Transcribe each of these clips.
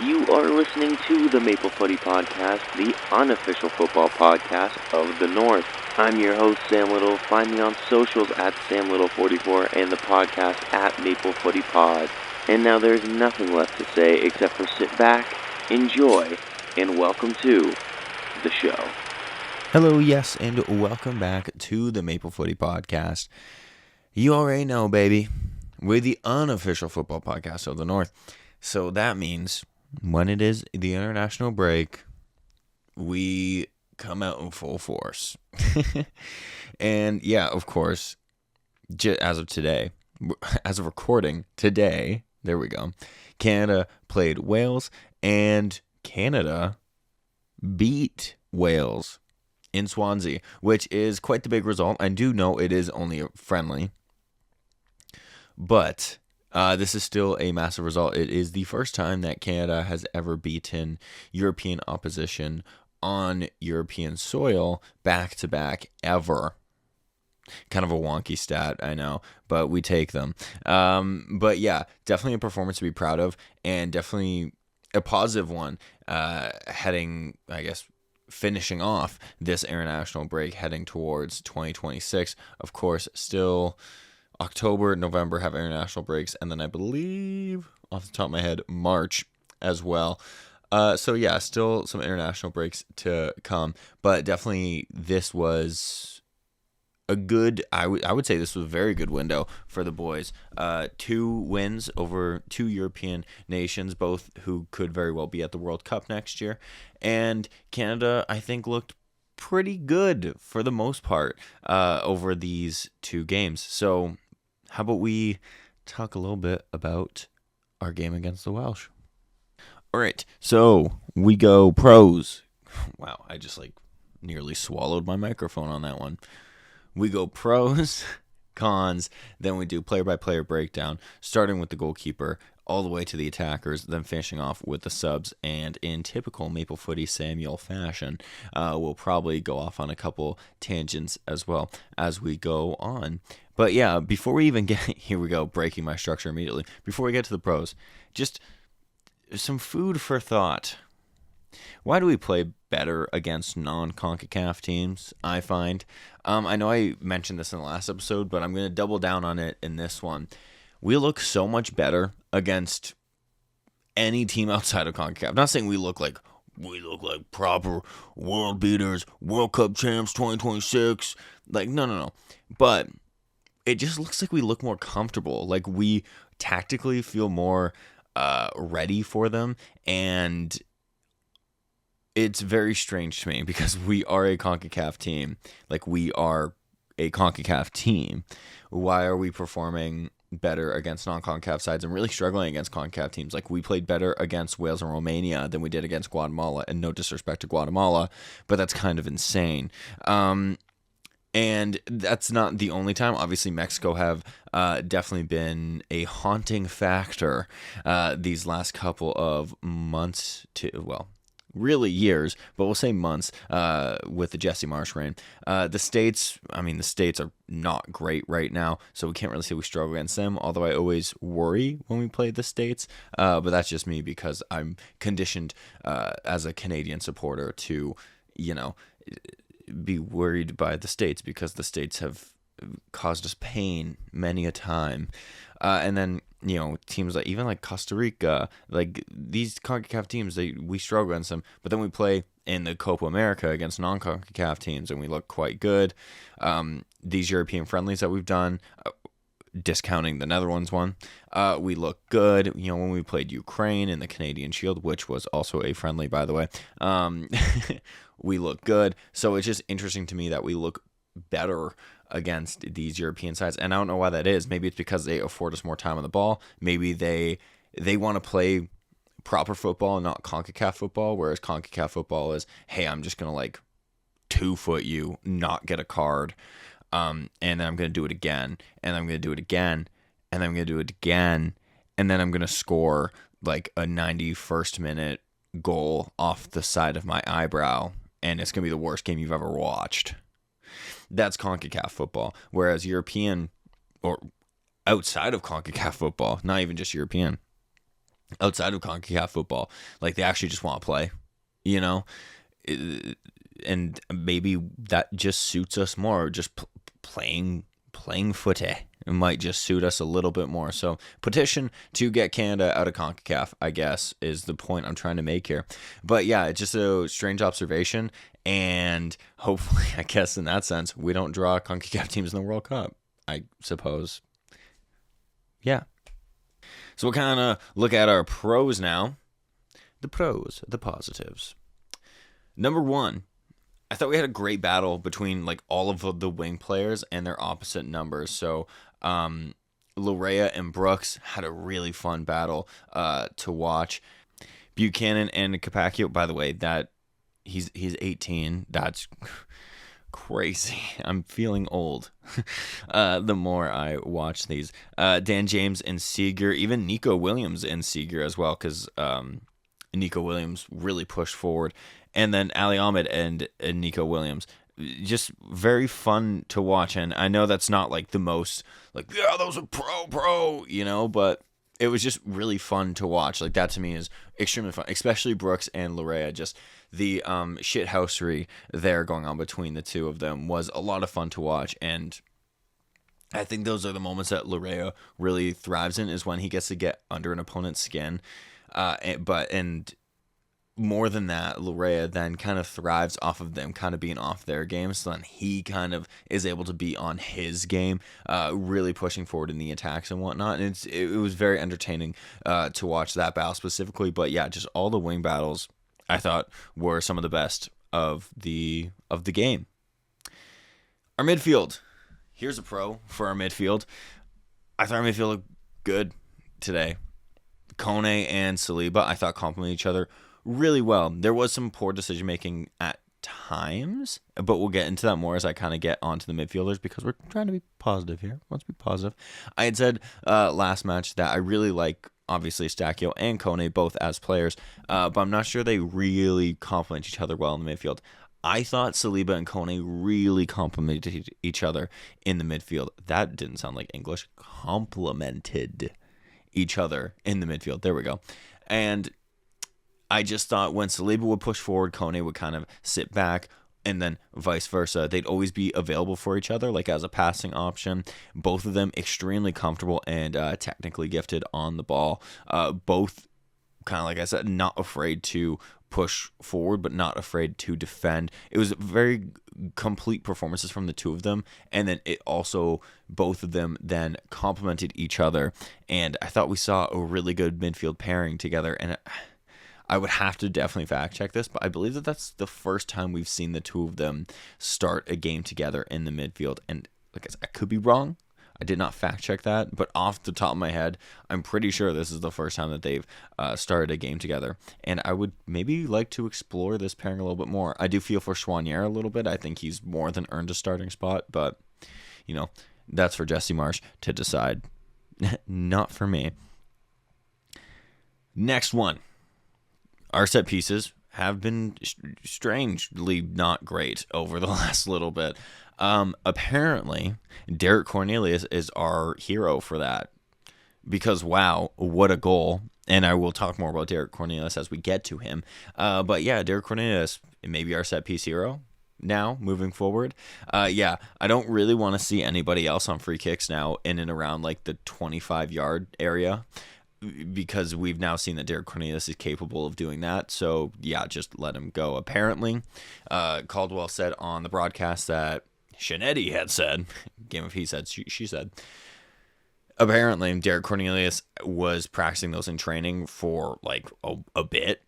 You are listening to the Maple Footy Podcast, the unofficial football podcast of the North. I'm your host, Sam Little. Find me on socials at SamLittle44 and the podcast at Maple Footy Pod. And now there's nothing left to say except for sit back, enjoy, and welcome to the show. Hello, yes, and welcome back to the Maple Footy Podcast. You already know, baby, we're the unofficial football podcast of the North. So that means when it is the international break, we come out in full force. And yeah, of course, as of today, as of recording today, there we go, Canada played Wales, and Canada beat Wales in Swansea, which is quite the big result. I do know it is only a friendly, but this is still a massive result. It is the first time that Canada has ever beaten European opposition on European soil back-to-back ever. Kind of a wonky stat, I know, but we take them. But yeah, definitely a performance to be proud of, and definitely a positive one finishing off this international break, heading towards 2026. Of course, still October, November have international breaks, and then I believe, off the top of my head, March as well. So yeah, still some international breaks to come, but definitely this was a good, I would say this was a very good window for the boys. 2 wins over 2 European nations, both who could very well be at the World Cup next year. And Canada, I think, looked pretty good for the most part over these 2 games. So how about we talk a little bit about our game against the Welsh? All right, so we go pros. Wow, I just nearly swallowed my microphone on that one. We go pros, cons, then we do player-by-player breakdown, starting with the goalkeeper all the way to the attackers, then finishing off with the subs. And in typical Maple Footy Samuel fashion, we'll probably go off on a couple tangents as well as we go on. But yeah, before we even get, here we go, breaking my structure immediately. Before we get to the pros, just some food for thought. Why do we play better against non-CONCACAF teams, I find? I know I mentioned this in the last episode, but I'm going to double down on it in this one. We look so much better against any team outside of CONCACAF. I'm not saying we look like proper world beaters, World Cup champs 2026. No. But it just looks like we look more comfortable. Like we tactically feel more ready for them, and it's very strange to me because we are a CONCACAF team. We are a CONCACAF team. Why are we performing better against non-CONCACAF sides and really struggling against CONCACAF teams? We played better against Wales and Romania than we did against Guatemala, and no disrespect to Guatemala, but that's kind of insane. And that's not the only time. Obviously, Mexico have definitely been a haunting factor these last couple of months really years, but we'll say months with the Jesse Marsch reign. The States are not great right now, so we can't really say we struggle against them, although I always worry when we play the States, but that's just me because I'm conditioned as a Canadian supporter to, be worried by the States because the States have caused us pain many a time. And then, teams like Costa Rica, these CONCACAF teams, we struggle against them, but then we play in the Copa America against non-CONCACAF teams, and we look quite good. These European friendlies that we've done, discounting the Netherlands one, we look good. When we played Ukraine in the Canadian Shield, which was also a friendly, by the way, we look good. So it's just interesting to me that we look better against these European sides, and I don't know why that is. Maybe it's because they afford us more time on the ball. Maybe they want to play proper football and not CONCACAF football, whereas CONCACAF football is, hey, I'm just gonna 2-foot you, not get a card, and then I'm gonna do it again, and I'm gonna do it again, and then I'm gonna do it again, and then I'm gonna score a 91st minute goal off the side of my eyebrow, and it's gonna be the worst game you've ever watched. That's CONCACAF football, whereas European, or outside of CONCACAF football, not even just European, outside of CONCACAF football. Like, they actually just want to play, you know? And maybe that just suits us more, just playing footy. It might just suit us a little bit more. So, petition to get Canada out of CONCACAF, I guess, is the point I'm trying to make here. But yeah, it's just a strange observation. And hopefully, I guess in that sense, we don't draw CONCACAF teams in the World Cup, I suppose. Yeah. So we'll kind of look at our pros now. The pros, the positives. Number one, I thought we had a great battle between like all of the wing players and their opposite numbers. So Lorea and Brooks had a really fun battle to watch. Buchanan and Capaccio, by the way, that he's 18. That's crazy. I'm feeling old the more I watch these. Dan James and Seager, even Nico Williams and Seager as well, because Nico Williams really pushed forward. And then Ali Ahmed and Nico Williams. Just very fun to watch. And I know that's not like the most, like, yeah, that was a pro, you know, but it was just really fun to watch. Like, that to me is extremely fun, especially Brooks and Lorea. Just the shithousery there going on between the two of them was a lot of fun to watch. And I think those are the moments that Lorea really thrives in, is when he gets to get under an opponent's skin. And more than that, Lorea then kind of thrives off of them kind of being off their game. So then he kind of is able to be on his game, really pushing forward in the attacks and whatnot. And it was very entertaining to watch that battle specifically. But yeah, just all the wing battles I thought were some of the best of the game. Our midfield. Here's a pro for our midfield. I thought our midfield looked good today. Kone and Saliba, I thought, complement each other really well. There was some poor decision making at times, but we'll get into that more as I kind of get onto the midfielders, because we're trying to be positive here. Let's be positive. I had said last match that I really like, obviously, Stacchio and Kone both as players, but I'm not sure they really complement each other well in the midfield. I thought Saliba and Kone really complemented each other in the midfield. That didn't sound like English. Complemented each other in the midfield. There we go. And I just thought when Saliba would push forward, Kone would kind of sit back, and then vice versa. They'd always be available for each other, like as a passing option. Both of them extremely comfortable and technically gifted on the ball. Both, kind of like I said, not afraid to push forward, but not afraid to defend. It was very complete performances from the two of them, and then it also, both of them then complemented each other, and I thought we saw a really good midfield pairing together. And I would have to definitely fact check this, but I believe that that's the first time we've seen the two of them start a game together in the midfield. And like I said, I could be wrong. I did not fact check that, but off the top of my head, I'm pretty sure this is the first time that they've started a game together. And I would maybe like to explore this pairing a little bit more. I do feel for Chouanière a little bit. I think he's more than earned a starting spot, but, you know, that's for Jesse Marsh to decide. Not for me. Next one. Our set pieces have been strangely not great over the last little bit. Apparently, Derek Cornelius is our hero for that. Because, wow, what a goal. And I will talk more about Derek Cornelius as we get to him. But yeah, Derek Cornelius, maybe our set piece hero now, moving forward. Yeah, I don't really want to see anybody else on free kicks now in and around like the 25-yard area, because we've now seen that Derek Cornelius is capable of doing that. So, yeah, just let him go. Apparently, Caldwell said on the broadcast that Shanetti had said, game of he said, she said, apparently Derek Cornelius was practicing those in training for like a bit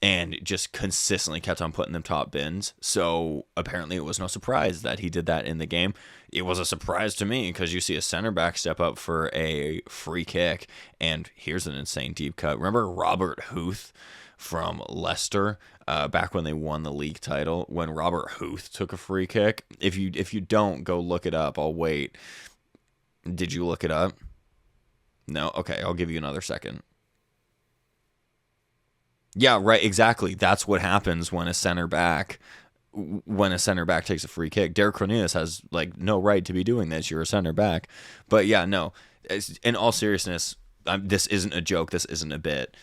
and just consistently kept on putting them top bins. So apparently it was no surprise that he did that in the game. It was a surprise to me because you see a center back step up for a free kick, and here's an insane deep cut. Remember Robert Huth from Leicester back when they won the league title, when Robert Huth took a free kick? If you don't, go look it up. I'll wait. Did you look it up? No? Okay, I'll give you another second. Yeah, right, exactly. That's what happens when a center back takes a free kick. Derek Cornelius has like no right to be doing this. You're a center back. But yeah, no. In all seriousness, this isn't a joke. This isn't a bit.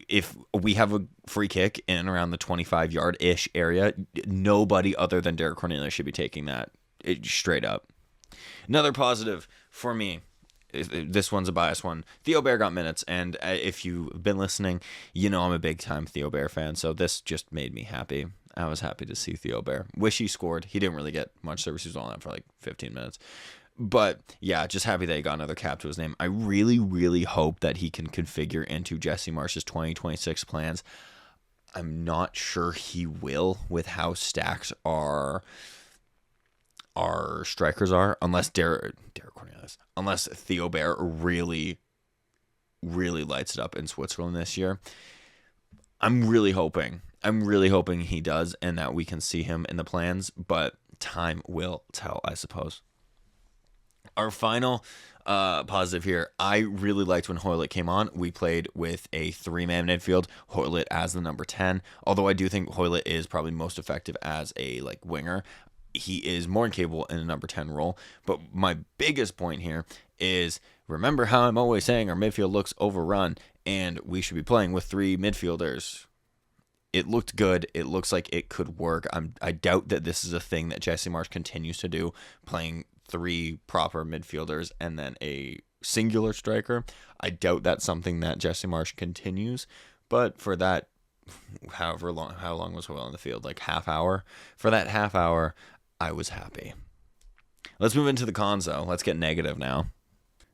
if we have a free kick in and around the 25-yard-ish area, nobody other than Derek Cornelius should be taking that, straight up. Another positive for me, this one's a biased one. Theo Bair got minutes, and if you've been listening, you know I'm a big-time Theo Bair fan, so this just made me happy. I was happy to see Theo Bair. Wish he scored. He didn't really get much service. He was on that for like 15 minutes. But, yeah, just happy that he got another cap to his name. I really, really hope that he can configure into Jesse Marsh's 2026 plans. I'm not sure he will with how stacked our strikers are, unless Derek Cornelius, unless Theo Bair really, really lights it up in Switzerland this year. I'm really hoping he does, and that we can see him in the plans, but time will tell, I suppose. Our final positive here, I really liked when Hoylett came on. We played with a 3-man midfield, Hoylett as the number 10, although I do think Hoylett is probably most effective as a winger. He is more capable in a number 10 role. But my biggest point here is, remember how I'm always saying our midfield looks overrun and we should be playing with 3 midfielders. It looked good. It looks like it could work. I doubt that this is a thing that Jesse Marsh continues to do, playing 3 proper midfielders and then a singular striker. I doubt that's something that Jesse Marsh continues. But for that, how long was Hoyle on the field? Like half hour? For that half hour, I was happy. Let's move into the cons, though. Let's get negative now.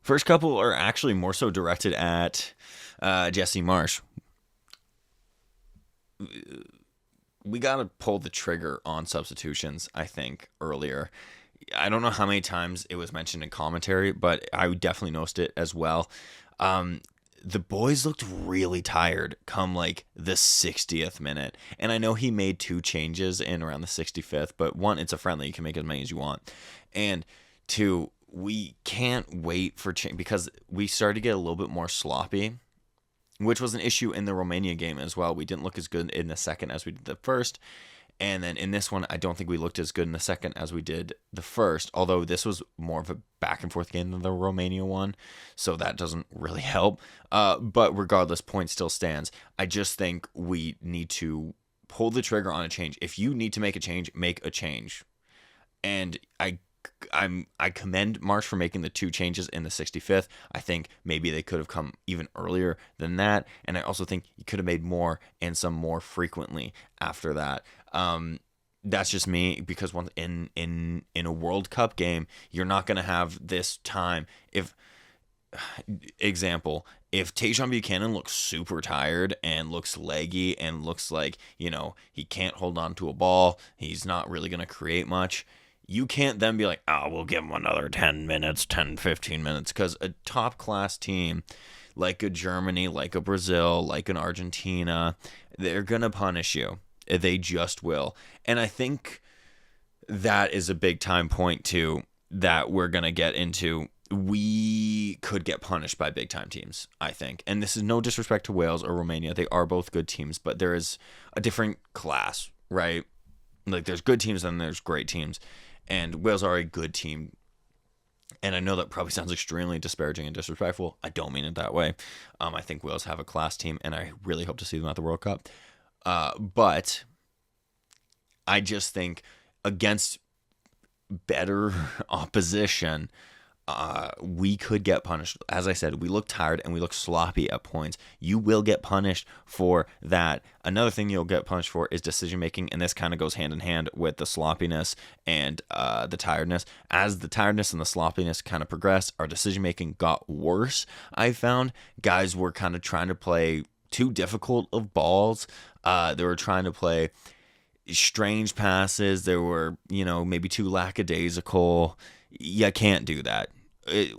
First couple are actually more so directed at Jesse Marsh. We got to pull the trigger on substitutions, I think, earlier. I don't know how many times it was mentioned in commentary, but I definitely noticed it as well. The boys looked really tired come the 60th minute. And I know he made 2 changes in around the 65th, but 1, it's a friendly. You can make as many as you want. And 2, we can't wait for change because we started to get a little bit more sloppy, which was an issue in the Romania game as well. We didn't look as good in the second as we did the first. And then in this one, I don't think we looked as good in the second as we did the first, although this was more of a back and forth game than the Romania one, so that doesn't really help. But regardless, point still stands. I just think we need to pull the trigger on a change. If you need to make a change, make a change. And I commend Marsh for making the 2 changes in the 65th. I think maybe they could have come even earlier than that, and I also think he could have made more and some more frequently after that. That's just me, because in a World Cup game, you're not going to have this time. If Tajon Buchanan looks super tired and looks leggy and looks like, he can't hold on to a ball, he's not really going to create much, you can't then be like, we'll give him another 10 minutes, 10, 15 minutes, because a top-class team like a Germany, like a Brazil, like an Argentina, they're going to punish you. They just will. And I think that is a big-time point, too, that we're going to get into. We could get punished by big-time teams, I think. And this is no disrespect to Wales or Romania. They are both good teams, but there is a different class, right? There's good teams and there's great teams. And Wales are a good team. And I know that probably sounds extremely disparaging and disrespectful. I don't mean it that way. I think Wales have a class team, and I really hope to see them at the World Cup. But I just think against better opposition, we could get punished. As I said, we look tired and we look sloppy at points. You will get punished for that. Another thing you'll get punished for is decision making, and this kind of goes hand in hand with the sloppiness and the tiredness. As the tiredness and the sloppiness kind of progressed, our decision making got worse. I found guys were kind of trying to play too difficult of balls. They were trying to play strange passes. They were, maybe too lackadaisical. You can't do that.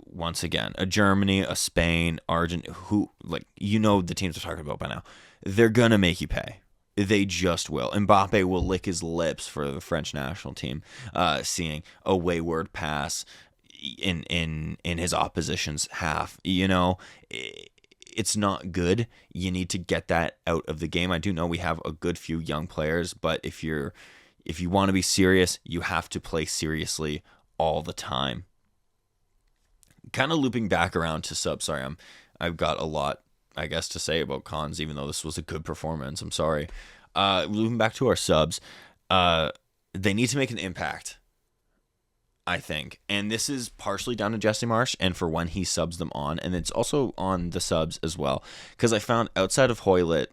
Once again, a Germany, a Spain, Argentina, the teams we're talking about by now, they're going to make you pay. They just will. Mbappe will lick his lips for the French national team, seeing a wayward pass in his opposition's half. It's not good. You need to get that out of the game. I do know we have a good few young players, but if you want to be serious, you have to play seriously all the time. Kind of looping back around to subs. Sorry, I've got a lot I guess, to say about cons, even though this was a good performance. I'm sorry. Moving back to our subs, they need to make an impact, I think. And this is partially down to Jesse Marsch and for when he subs them on. And it's also on the subs as well. Because I found outside of Hoylett,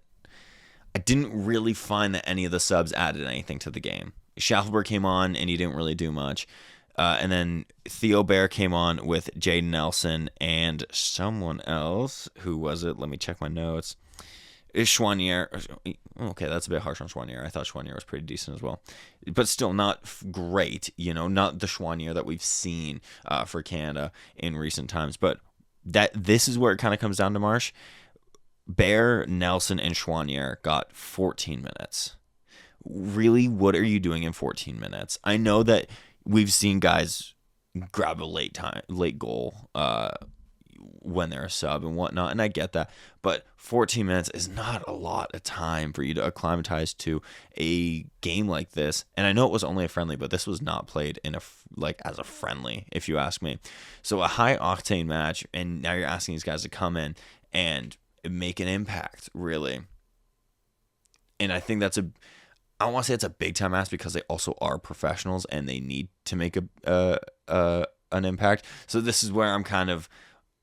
I didn't really find that any of the subs added anything to the game. Schaffelberg came on and he didn't really do much. And then Theo Bear came on with Jaden Nelson and someone else. Who was it? Let me check my notes. Is Chouanier. Okay, that's a bit harsh on Chouanier. I thought Chouanier was pretty decent as well. But still not great, not the Chouanier that we've seen for Canada in recent times. But this is where it kind of comes down to Marsch. Bear, Nelson, and Chouanier got 14 minutes. Really, what are you doing in 14 minutes? I know that we've seen guys grab a late goal when they're a sub and whatnot, and I get that. But 14 minutes is not a lot of time for you to acclimatize to a game like this. And I know it was only a friendly, but this was not played in as a friendly, if you ask me. So a high octane match, and now you're asking these guys to come in and make an impact, really. And I think I don't want to say it's a big time ask because they also are professionals and they need to make an impact. So this is where I'm kind of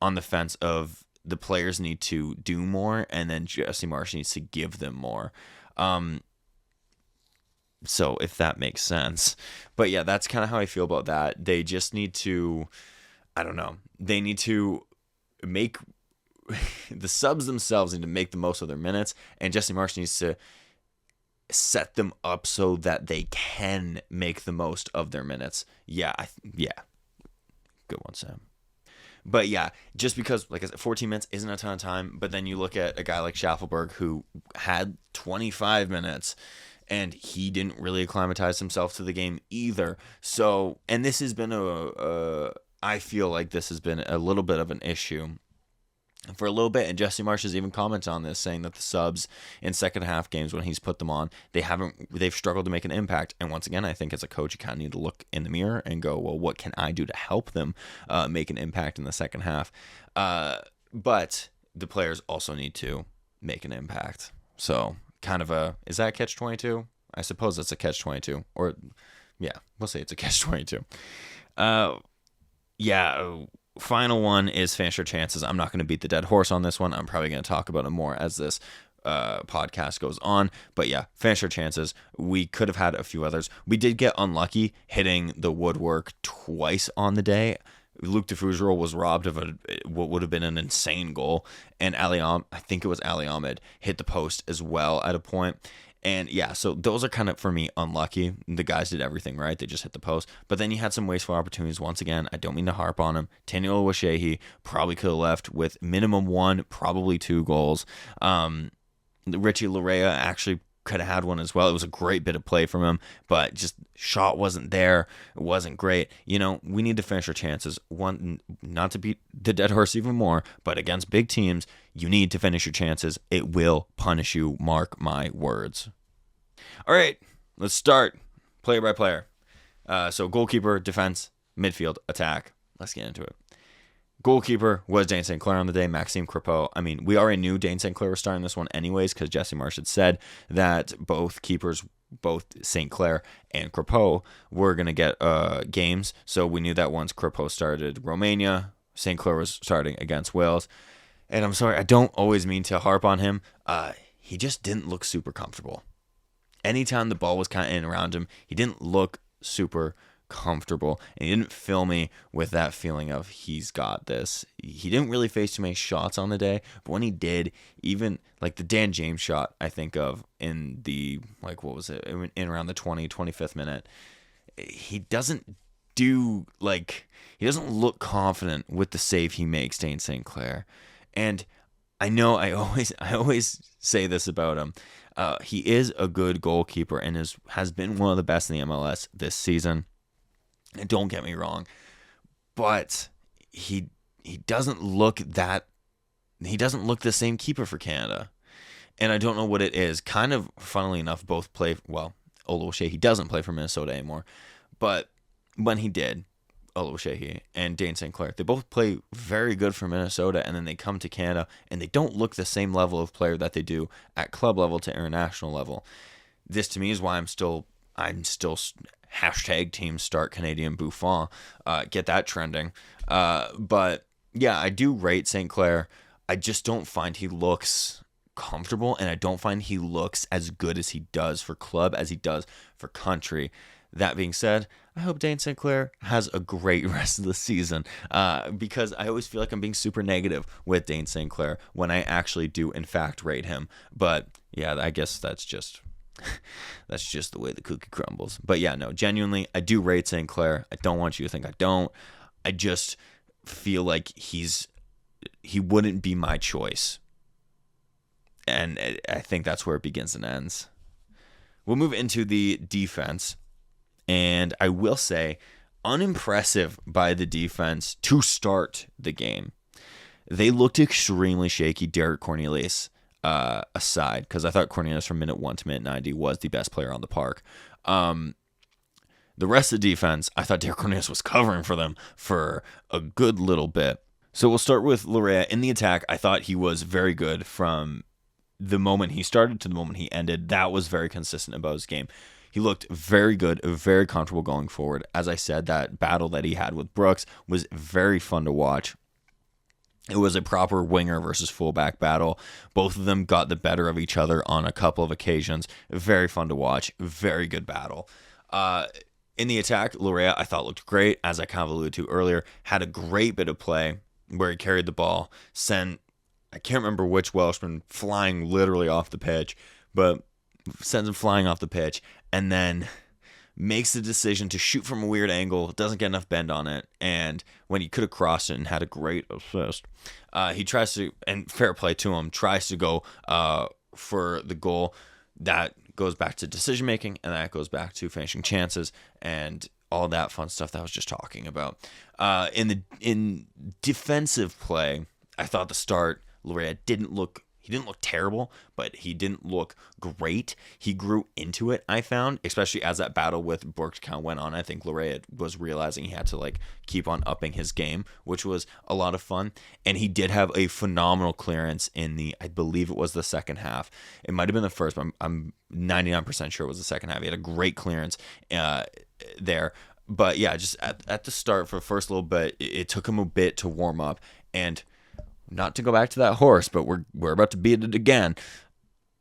on the fence of the players need to do more and then Jesse Marsch needs to give them more. So if that makes sense. But yeah, that's kind of how I feel about that. They just need to, I don't know, they need to make the subs themselves need to make the most of their minutes, and Jesse Marsch needs to set them up so that they can make the most of their minutes. Yeah. Good one, Sam. But yeah, just because, like I said, 14 minutes isn't a ton of time, but then you look at a guy like Schaffelberg who had 25 minutes and he didn't really acclimatize himself to the game either. So, and this has been I feel like this has been a little bit of an issue for a little bit, and Jesse Marsch has even commented on this, saying that the subs in second half games when he's put them on, they've struggled to make an impact. And once again, I think as a coach, you kind of need to look in the mirror and go, well, what can I do to help them make an impact in the second half? But the players also need to make an impact. So kind of is that a catch-22? I suppose it's a catch-22, or yeah, we'll say it's a catch-22. Final one is finish your chances. I'm not going to beat the dead horse on this one. I'm probably going to talk about it more as this podcast goes on. But yeah, finish your chances. We could have had a few others. We did get unlucky hitting the woodwork twice on the day. Luke DeFougereau was robbed of what would have been an insane goal. And I think it was Ali Ahmed, hit the post as well at a point. And yeah, so those are kind of, for me, unlucky. The guys did everything right. They just hit the post. But then you had some wasteful opportunities. Once again, I don't mean to harp on him. Taniela Washahi probably could have left with minimum 1, probably 2 goals. Richie Larea actually could have had one as well. It was a great bit of play from him, but just shot wasn't there. It wasn't great. We need to finish our chances. One, not to beat the dead horse even more, but against big teams, you need to finish your chances. It will punish you. Mark my words. All right, let's start player by player. So goalkeeper, defense, midfield, attack. Let's get into it. Goalkeeper was Dane St. Clair on the day, Maxime Crepeau. I mean, we already knew Dane St. Clair was starting this one anyways because Jesse Marsch had said that both keepers, both St. Clair and Crepeau, were going to get games. So we knew that once Crepeau started Romania, St. Clair was starting against Wales. And I'm sorry, I don't always mean to harp on him. He just didn't look super comfortable. Anytime the ball was kind of in around him, he didn't look super comfortable, and he didn't fill me with that feeling of he's got this. He didn't really face too many shots on the day, but when he did, even like the Dan James shot I think of in the, like, what was it, in around the 25th minute, he doesn't look confident with the save he makes, Dane St. Clair. And I know I always say this about him. He is a good goalkeeper and has been one of the best in the MLS this season. And don't get me wrong, but he doesn't look the same keeper for Canada. And I don't know what it is. Kind of funnily enough, both play, well, Olo O'Shea, he doesn't play for Minnesota anymore. But when he did, Oluwaseyi and Dane St. Clair. They both play very good for Minnesota, and then they come to Canada, and they don't look the same level of player that they do at club level to international level. This, to me, is why I'm still hashtag team start Canadian Buffon. Get that trending. But, yeah, I do rate St. Clair. I just don't find he looks comfortable, and I don't find he looks as good as he does for club as he does for country. That being said, I hope Dane St. Clair has a great rest of the season, because I always feel like I'm being super negative with Dane St. Clair when I actually do in fact rate him. But yeah, I guess that's just the way the cookie crumbles. But yeah, no, genuinely, I do rate St. Clair. I don't want you to think I don't. I just feel like he wouldn't be my choice. And I think that's where it begins and ends. We'll move into the defense. And I will say, unimpressive by the defense to start the game. They looked extremely shaky, Derek Cornelius aside, because I thought Cornelius from minute 1 to minute 90 was the best player on the park. The rest of the defense, I thought Derek Cornelius was covering for them for a good little bit. So we'll start with Lorea. In the attack, I thought he was very good from the moment he started to the moment he ended. That was very consistent about his game. He looked very good, very comfortable going forward. As I said, that battle that he had with Brooks was very fun to watch. It was a proper winger versus fullback battle. Both of them got the better of each other on a couple of occasions. Very fun to watch. Very good battle. In the attack, Lorea, I thought looked great. As I kind of alluded to earlier, had a great bit of play where he carried the ball, sent, I can't remember which Welshman, flying literally off the pitch, but sends him flying off the pitch, and then makes the decision to shoot from a weird angle, doesn't get enough bend on it, and when he could have crossed it and had a great assist, he tries to, and fair play to him, tries to go for the goal. That goes back to decision making, and that goes back to finishing chances and all that fun stuff that I was just talking about. In defensive play, I thought the start, Lorea didn't look terrible, but he didn't look great. He grew into it, I found, especially as that battle with Brooks kind of went on. I think Lorea was realizing he had to keep on upping his game, which was a lot of fun. And he did have a phenomenal clearance in I believe it was the second half. It might have been the first, but I'm 99% sure it was the second half. He had a great clearance there. But yeah, just at the start for the first little bit, it took him a bit to warm up. And not to go back to that horse, but we're about to beat it again.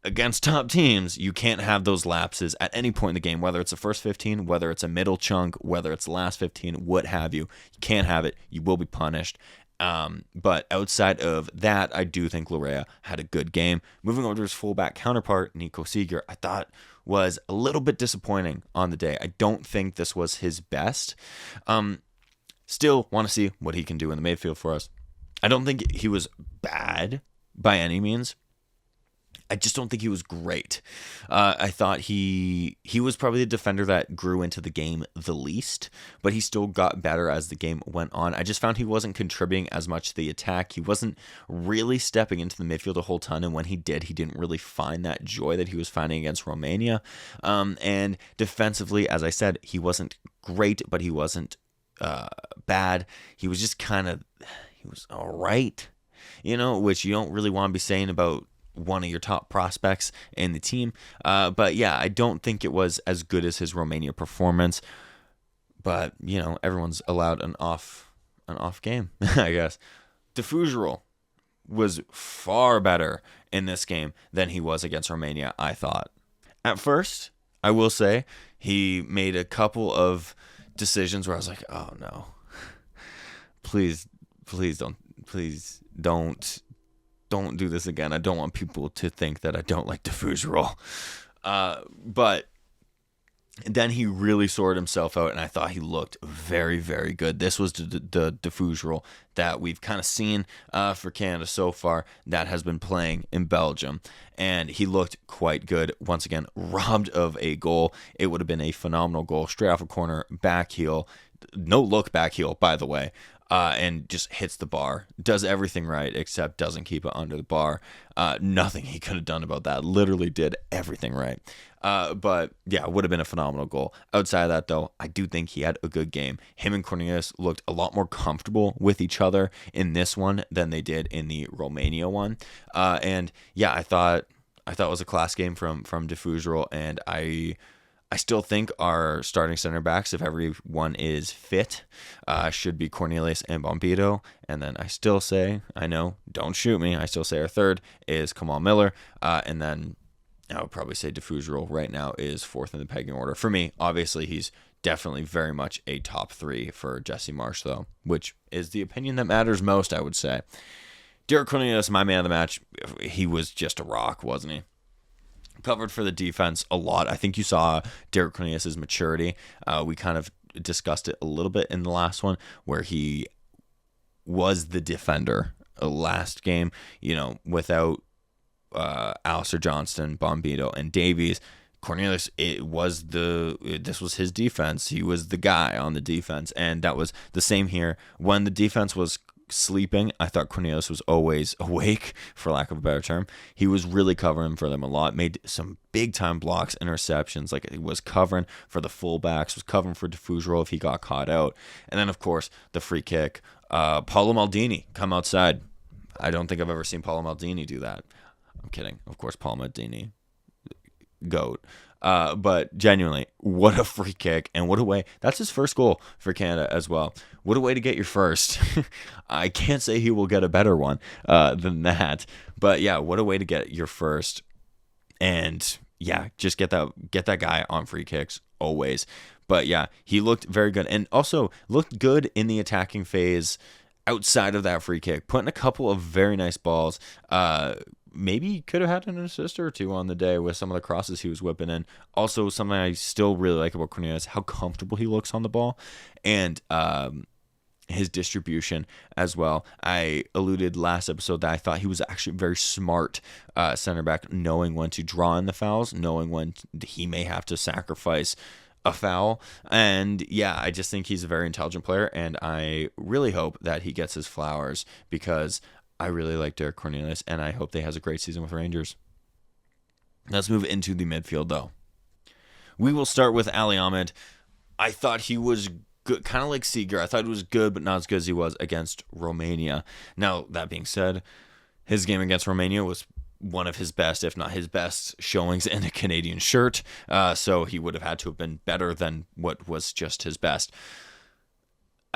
Against top teams, you can't have those lapses at any point in the game, whether it's the first 15, whether it's a middle chunk, whether it's the last 15, what have you. You can't have it. You will be punished. But outside of that, I do think Lorea had a good game. Moving over to his fullback counterpart, Nico Seeger, I thought was a little bit disappointing on the day. I don't think this was his best. Still want to see what he can do in the midfield for us. I don't think he was bad by any means. I just don't think he was great. I thought he was probably the defender that grew into the game the least, but he still got better as the game went on. I just found he wasn't contributing as much to the attack. He wasn't really stepping into the midfield a whole ton, and when he did, he didn't really find that joy that he was finding against Romania. And defensively, as I said, he wasn't great, but he wasn't bad. He was just he was all right, which you don't really want to be saying about one of your top prospects in the team. But yeah, I don't think it was as good as his Romania performance. But, everyone's allowed an off game, I guess. Defugero was far better in this game than he was against Romania, I thought. At first, I will say, he made a couple of decisions where I was like, oh no, please don't do this again. I don't want people to think that I don't like Defugero. But then he really sorted himself out, and I thought he looked very, very good. This was the Defugero that we've kind of seen for Canada so far that has been playing in Belgium, and he looked quite good. Once again, robbed of a goal. It would have been a phenomenal goal. Straight off a corner, back heel. No look back heel, by the way. and just hits the bar. Does everything right except doesn't keep it under the bar. Nothing he could have done about that. Literally did everything right. But yeah, it would have been a phenomenal goal. Outside of that, though, I do think he had a good game. Him and Cornelius looked a lot more comfortable with each other in this one than they did in the Romania one. And yeah, I thought it was a class game from Defugero, and I still think our starting center backs, if everyone is fit, should be Cornelius and Bombito. And then I still say, I know, don't shoot me, I still say our third is Kamal Miller. And then I would probably say Defugero right now is fourth in the pegging order. For me, obviously, he's definitely very much a top three for Jesse Marsch, though, which is the opinion that matters most, I would say. Derek Cornelius, my man of the match, he was just a rock, wasn't he? Covered for the defense a lot. I think you saw Derek Cornelius' maturity. We kind of discussed it a little bit in the last one, where he was the defender last game, without Alistair Johnston, Bombito, and Davies. Cornelius, this was his defense. He was the guy on the defense, and that was the same here. When the defense was sleeping, I thought Cornelius was always awake, for lack of a better term. He was really covering for them a lot, made some big time blocks, interceptions, like he was covering for the fullbacks, was covering for Defugero if he got caught out. And then, of course, the free kick. Paolo Maldini, come outside. I don't think I've ever seen Paolo Maldini do that. I'm kidding. Of course, Paolo Maldini, GOAT. But genuinely, what a free kick, and what a way. That's his first goal for Canada as well. What a way to get your first. I can't say he will get a better one than that. But yeah, what a way to get your first. And yeah, just get that guy on free kicks always. But yeah, he looked very good, and also looked good in the attacking phase outside of that free kick, putting a couple of very nice balls. Maybe he could have had an assist or two on the day with some of the crosses he was whipping in. Also, something I still really like about Cornelius, how comfortable he looks on the ball, and his distribution as well. I alluded last episode that I thought he was actually very smart center back, knowing when to draw in the fouls, knowing when he may have to sacrifice a foul. And yeah, I just think he's a very intelligent player, and I really hope that he gets his flowers, because I really like Derek Cornelius, and I hope that he has a great season with Rangers. Let's move into the midfield, though. We will start with Ali Ahmed. I thought he was good, kind of like Seager. I thought he was good, but not as good as he was against Romania. Now, that being said, his game against Romania was one of his best, if not his best, showings in a Canadian shirt. So he would have had to have been better than what was just his best.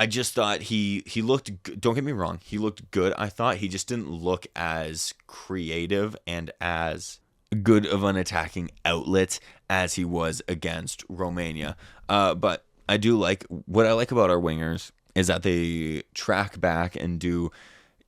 I just thought he looked good. Don't get me wrong, he looked good. I thought he just didn't look as creative and as good of an attacking outlet as he was against Romania. But I do like, what I like about our wingers is that they track back and do,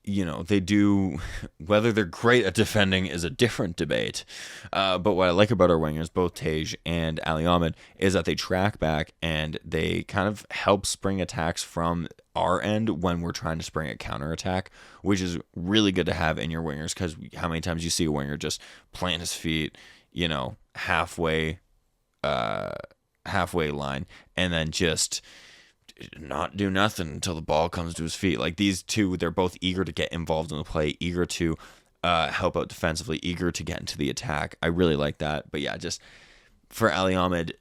they do, whether they're great at defending is a different debate. But what I like about our wingers, both Tej and Ali Ahmed, is that they track back and they kind of help spring attacks from our end when we're trying to spring a counterattack, which is really good to have in your wingers, because how many times you see a winger just plant his feet, halfway line, and then just not do nothing until the ball comes to his feet. Like these two, they're both eager to get involved in the play, eager to help out defensively, eager to get into the attack. I really like that. But yeah, just for Ali Ahmed,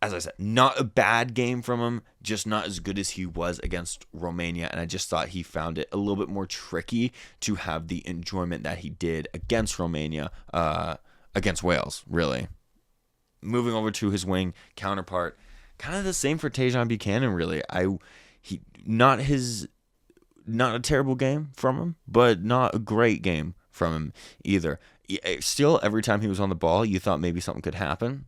as I said, not a bad game from him, just not as good as he was against Romania. And I just thought he found it a little bit more tricky to have the enjoyment that he did against Romania, against Wales, really. Moving over to his wing counterpart, kind of the same for Tajon Buchanan, really. Not a terrible game from him, but not a great game from him either. Still, every time he was on the ball, you thought maybe something could happen.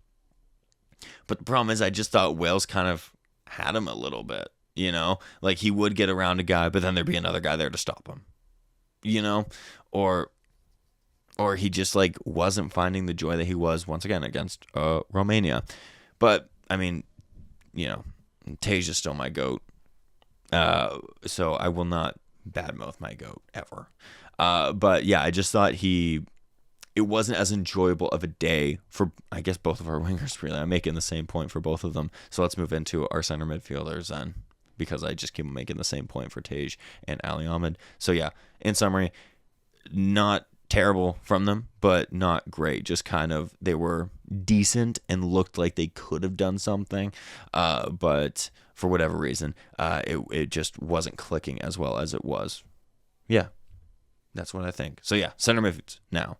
But the problem is, I just thought Wales kind of had him a little bit, Like he would get around a guy, but then there'd be another guy there to stop him, Or he just like wasn't finding the joy that he was once again against Romania. But I mean, Tej is still my GOAT. So I will not badmouth my GOAT ever. But yeah, I just thought it wasn't as enjoyable of a day for, I guess, both of our wingers, really. I'm making the same point for both of them. So let's move into our center midfielders then. because I just keep making the same point for Tage and Ali Ahmed. So yeah, in summary, not terrible from them, but not great. Just kind of, they were decent and looked like they could have done something, but for whatever reason, it just wasn't clicking as well as it was. Yeah, that's what I think. So yeah, center midfields now.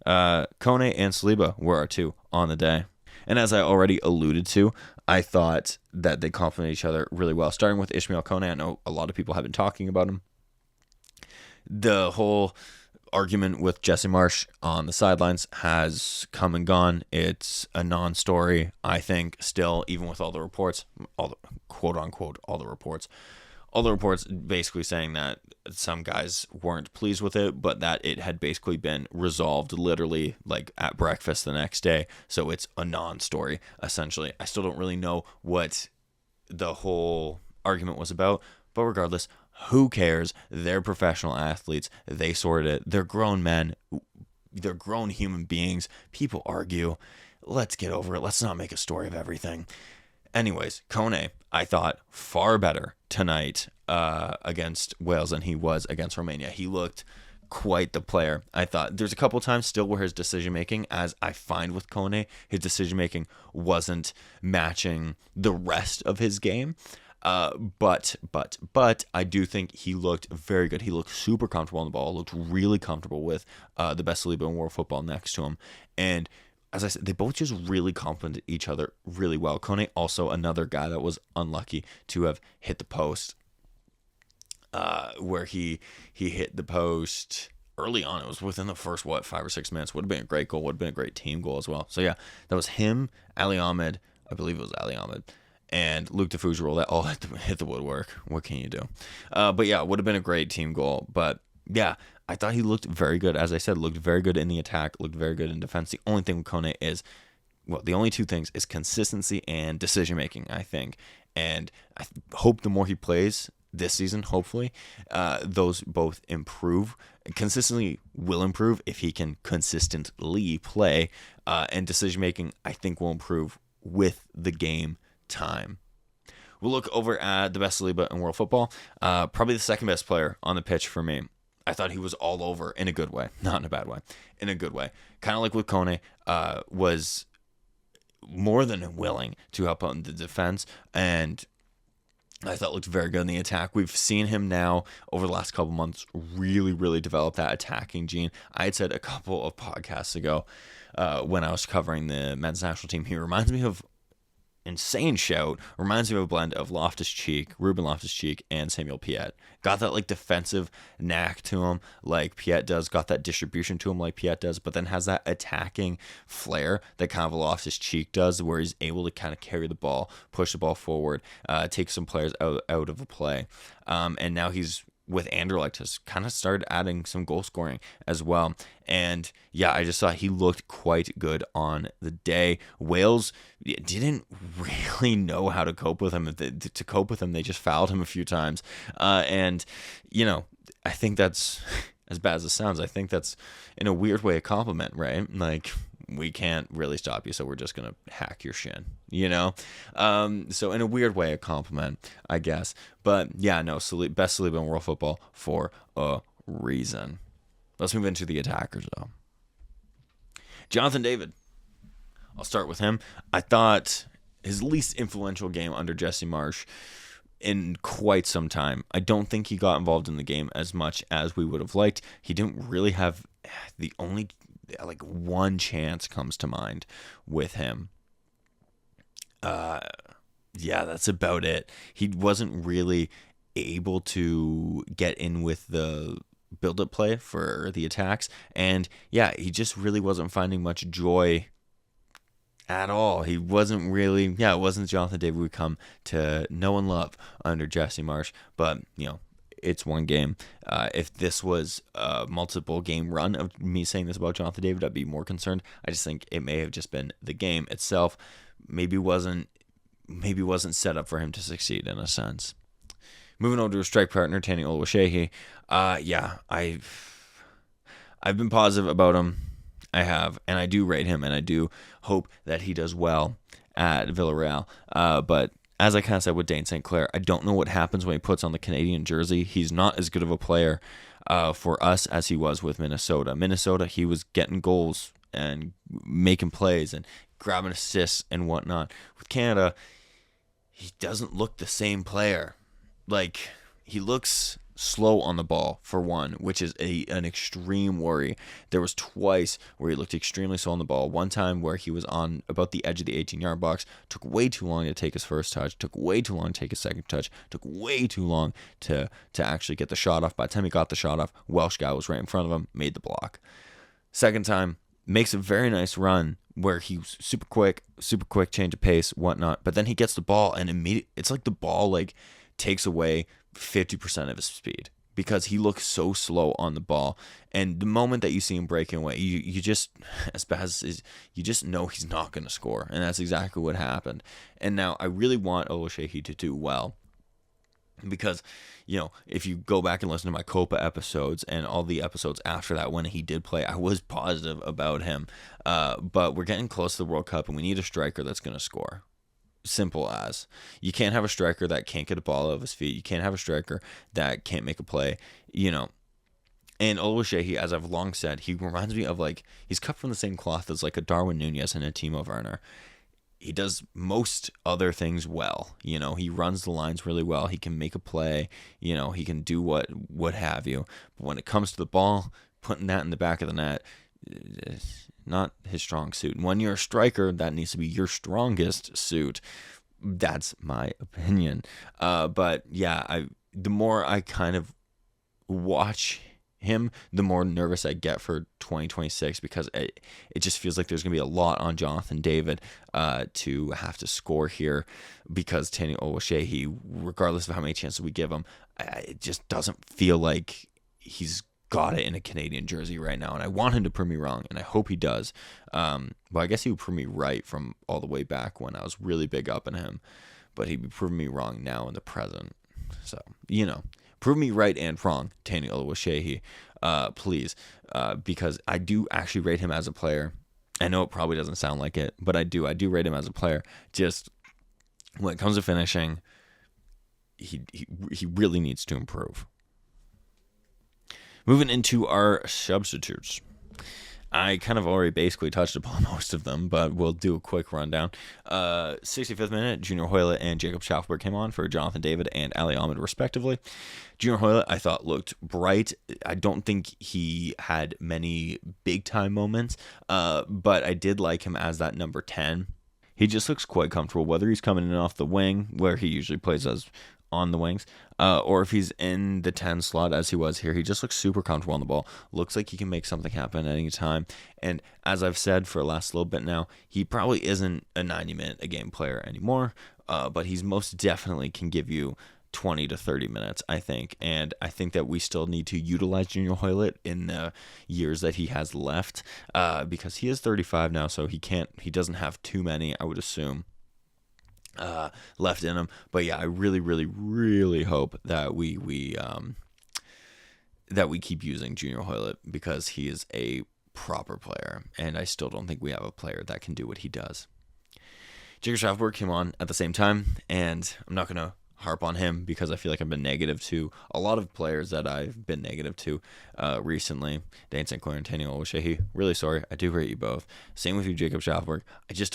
Kone and Saliba were our two on the day. And as I already alluded to, I thought that they complement each other really well. Starting with Ishmael Kone, I know a lot of people have been talking about him. The whole argument with Jesse Marsch on the sidelines has come and gone. It's a non-story, I think, still, even with all the reports, all the quote-unquote, all the reports basically saying that some guys weren't pleased with it, but that it had basically been resolved literally like at breakfast the next day. So it's a non-story, essentially. I still don't really know what the whole argument was about, but regardless, who cares? They're professional athletes. They sorted it. They're grown men. They're grown human beings. People argue. Let's get over it. Let's not make a story of everything. Anyways, Kone, I thought, far better tonight against Wales than he was against Romania. He looked quite the player. I thought there's a couple times still where his decision-making, as I find with Kone, his decision-making wasn't matching the rest of his game. But I do think he looked very good. He looked super comfortable on the ball, looked really comfortable with the best Saliba in world football next to him. And as I said, they both just really complemented each other really well. Kone, also another guy that was unlucky to have hit the post, where he hit the post early on. It was within the first, 5 or 6 minutes. Would have been a great goal. Would have been a great team goal as well. So yeah, that was him, Ali Ahmed. I believe it was Ali Ahmed. And Luke DeFougerol, that all hit the woodwork. What can you do? But yeah, it would have been a great team goal. But yeah, I thought he looked very good. As I said, looked very good in the attack, looked very good in defense. The only thing with Kone is, well, the only two things is consistency and decision-making, I think. And I hope the more he plays this season, hopefully, those both improve. Consistently will improve if he can consistently play. And decision-making, I think, will improve with the game time. We'll look over at the best Saliba in world football. Probably the second best player on the pitch for me. I thought he was all over in a good way, not in a bad way, in a good way. Kind of like with Kone, was more than willing to help out in the defense, and I thought looked very good in the attack. We've seen him now over the last couple months really, really develop that attacking gene. I had said a couple of podcasts ago when I was covering the men's national team, he reminds me of insane shout. Reminds me of a blend of Ruben Loftus-Cheek, and Samuel Piette. Got that like defensive knack to him like Piette does. Got that distribution to him like Piette does, but then has that attacking flair that kind of Loftus-Cheek does, where he's able to kind of carry the ball, push the ball forward, take some players out of a play. And now he's with Anderlecht has kind of started adding some goal scoring as well. And yeah, I just thought he looked quite good on the day. Wales didn't really know how to cope with him. To cope with him, they just fouled him a few times. And, you know, I think that's, as bad as it sounds, I think that's in a weird way a compliment, right? Like, we can't really stop you, so we're just going to hack your shin, you know? So in a weird way, a compliment, I guess. But yeah, no, best Saliba in world football for a reason. Let's move into the attackers, though. Jonathan David. I'll start with him. I thought his least influential game under Jesse Marsch in quite some time. I don't think he got involved in the game as much as we would have liked. He didn't really have the only... like one chance comes to mind with him. Yeah, that's about it. He wasn't really able to get in with the build-up play for the attacks. And yeah, he just really wasn't finding much joy at all. He wasn't really, it wasn't Jonathan David we come to know and love under Jesse Marsch. But, you know, it's one game. If this was a multiple game run of me saying this about Jonathan David, I'd be more concerned. I just think it may have just been the game itself. Maybe wasn't set up for him to succeed in a sense. Moving on to a strike partner, Tani Oluwaseyi. I've been positive about him. I have, and I do rate him, and I do hope that he does well at Villarreal. But as I kind of said with Dane St. Clair, I don't know what happens when he puts on the Canadian jersey. He's not as good of a player for us as he was with Minnesota. Minnesota, he was getting goals and making plays and grabbing assists and whatnot. With Canada, he doesn't look the same player. Like, he looks slow on the ball, for one, which is an extreme worry. There was twice where he looked extremely slow on the ball. One time where he was on about the edge of the 18-yard box, took way too long to take his first touch, took way too long to take his second touch, took way too long to actually get the shot off. By the time he got the shot off, Welsh guy was right in front of him, made the block. Second time, makes a very nice run where he's super quick, change of pace, whatnot, but then he gets the ball and immediately, it's like the ball like takes away 50% of his speed because he looks so slow on the ball. And the moment that you see him breaking away, you just, as bad as you just know he's not going to score. And that's exactly what happened. And now I really want Oluseyi to do well because, if you go back and listen to my Copa episodes and all the episodes after that when he did play, I was positive about him. But we're getting close to the World Cup and we need a striker that's going to score. Simple as. You can't have a striker that can't get a ball out of his feet. You can't have a striker that can't make a play, And Oluseyi, as I've long said, he reminds me of he's cut from the same cloth as like a Darwin Nunez and a Timo Werner. He does most other things well. He runs the lines really well. He can make a play. He can do what have you. But when it comes to the ball, putting that in the back of the net, not his strong suit. And when you're a striker, that needs to be your strongest suit. That's my opinion. But yeah, the more I kind of watch him, the more nervous I get for 2026 because it just feels like there's going to be a lot on Jonathan David to have to score here because Tani Oluseyi, regardless of how many chances we give him, it just doesn't feel like he's got it in a Canadian jersey right now, and I want him to prove me wrong, and I hope he does. But I guess he would prove me right from all the way back when I was really big up in him, but he'd be proving me wrong now in the present. So, prove me right and wrong, Tani Oluseyi, please, because I do actually rate him as a player. I know it probably doesn't sound like it, but I do rate him as a player. Just when it comes to finishing, he really needs to improve. Moving into our substitutes. I kind of already basically touched upon most of them, but we'll do a quick rundown. 65th minute, Junior Hoylett and Jacob Schaffberg came on for Jonathan David and Ali Ahmed, respectively. Junior Hoylett, I thought, looked bright. I don't think he had many big-time moments, but I did like him as that number 10. He just looks quite comfortable, whether he's coming in off the wing, where he usually plays as on the wings, or if he's in the 10 slot as he was here. He just looks super comfortable on the ball. Looks like he can make something happen at any time. And as I've said for the last little bit now, he probably isn't a 90-minute-a-game player anymore, but he's most definitely can give you 20 to 30 minutes, I think. And I think that we still need to utilize Junior Hoylett in the years that he has left, because he is 35 now, so he doesn't have too many, I would assume, left in him. But yeah, I really, really, really hope that we keep using Junior Hoylett because he is a proper player, and I still don't think we have a player that can do what he does. Jacob Schaffberg came on at the same time, and I'm not going to harp on him because I feel like I've been negative to a lot of players that I've been negative to recently. Dane St. Clair and Tani Oluseyi, really sorry. I do rate you both. Same with you, Jacob Schaffberg. I just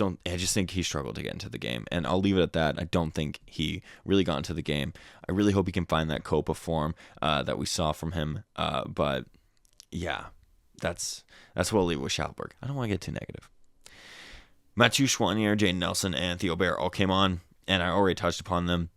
think he struggled to get into the game, and I'll leave it at that. I don't think he really got into the game. I really hope he can find that Copa form that we saw from him. But yeah, that's what I'll leave with Schaffberg. I don't want to get too negative. Mathieu Choinière, Jane Nelson, and Theo Bair all came on, and I already touched upon them.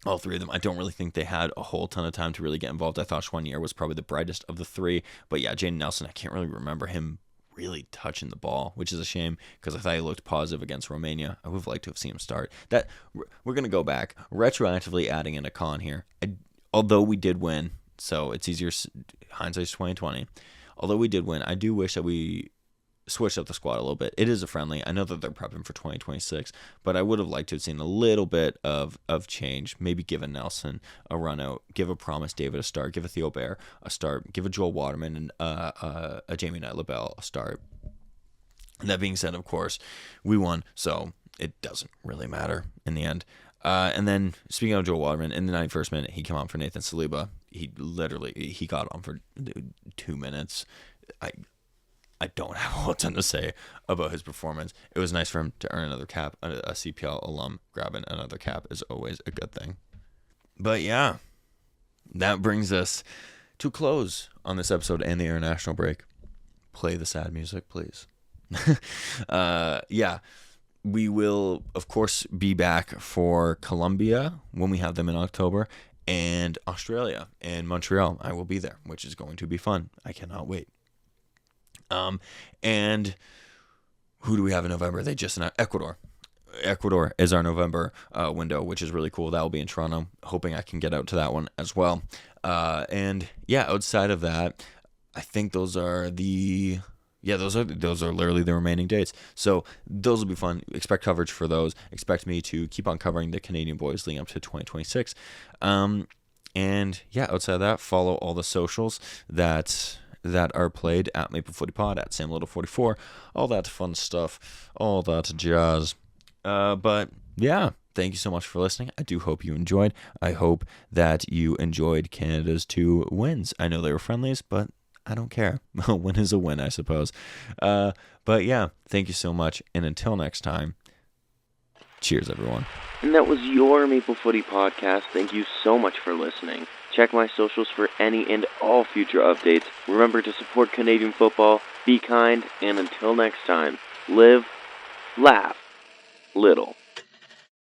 All three of them. I don't really think they had a whole ton of time to really get involved. I thought Choinière was probably the brightest of the three. But yeah, Jane Nelson, I can't really remember him really touching the ball, which is a shame because I thought he looked positive against Romania. I would have liked to have seen him start. That we're going to go back, retroactively adding in a con here. Although we did win, so it's easier, hindsight's 2020. Although we did win, I do wish that we switched up the squad a little bit. It is a friendly. I know that they're prepping for 2026, but I would have liked to have seen a little bit of change. Maybe give a Nelson a run out, give a Promise David a start, give a Theo Bair a start, give a Joel Waterman and a Jamie Knight-Labelle a start. That being said, of course, we won, so it doesn't really matter in the end. And then, speaking of Joel Waterman, in the 91st minute, he came on for Nathan Saliba. He got on for 2 minutes. I don't have a whole ton to say about his performance. It was nice for him to earn another cap. A CPL alum grabbing another cap is always a good thing. But yeah, that brings us to close on this episode and the international break. Play the sad music, please. Yeah, we will, of course, be back for Colombia when we have them in October, and Australia and Montreal. I will be there, which is going to be fun. I cannot wait. And who do we have in November? They just announced Ecuador. Ecuador is our November window, which is really cool. That will be in Toronto. Hoping I can get out to that one as well. And yeah, outside of that, I think those are literally the remaining dates. So those will be fun. Expect coverage for those. Expect me to keep on covering the Canadian boys leading up to 2026. And yeah, outside of that, follow all the socials that are played at Maple Footy Pod, at Sam Little 44, all that fun stuff, all that jazz. But yeah, thank you so much for listening. I do hope you enjoyed. I hope that you enjoyed Canada's 2 wins. I know they were friendlies, but I don't care. A win is a win, I suppose. But yeah, thank you so much. And until next time, cheers, everyone. And that was your Maple Footy podcast. Thank you so much for listening. Check my socials for any and all future updates. Remember to support Canadian football, be kind, and until next time, live, laugh, little.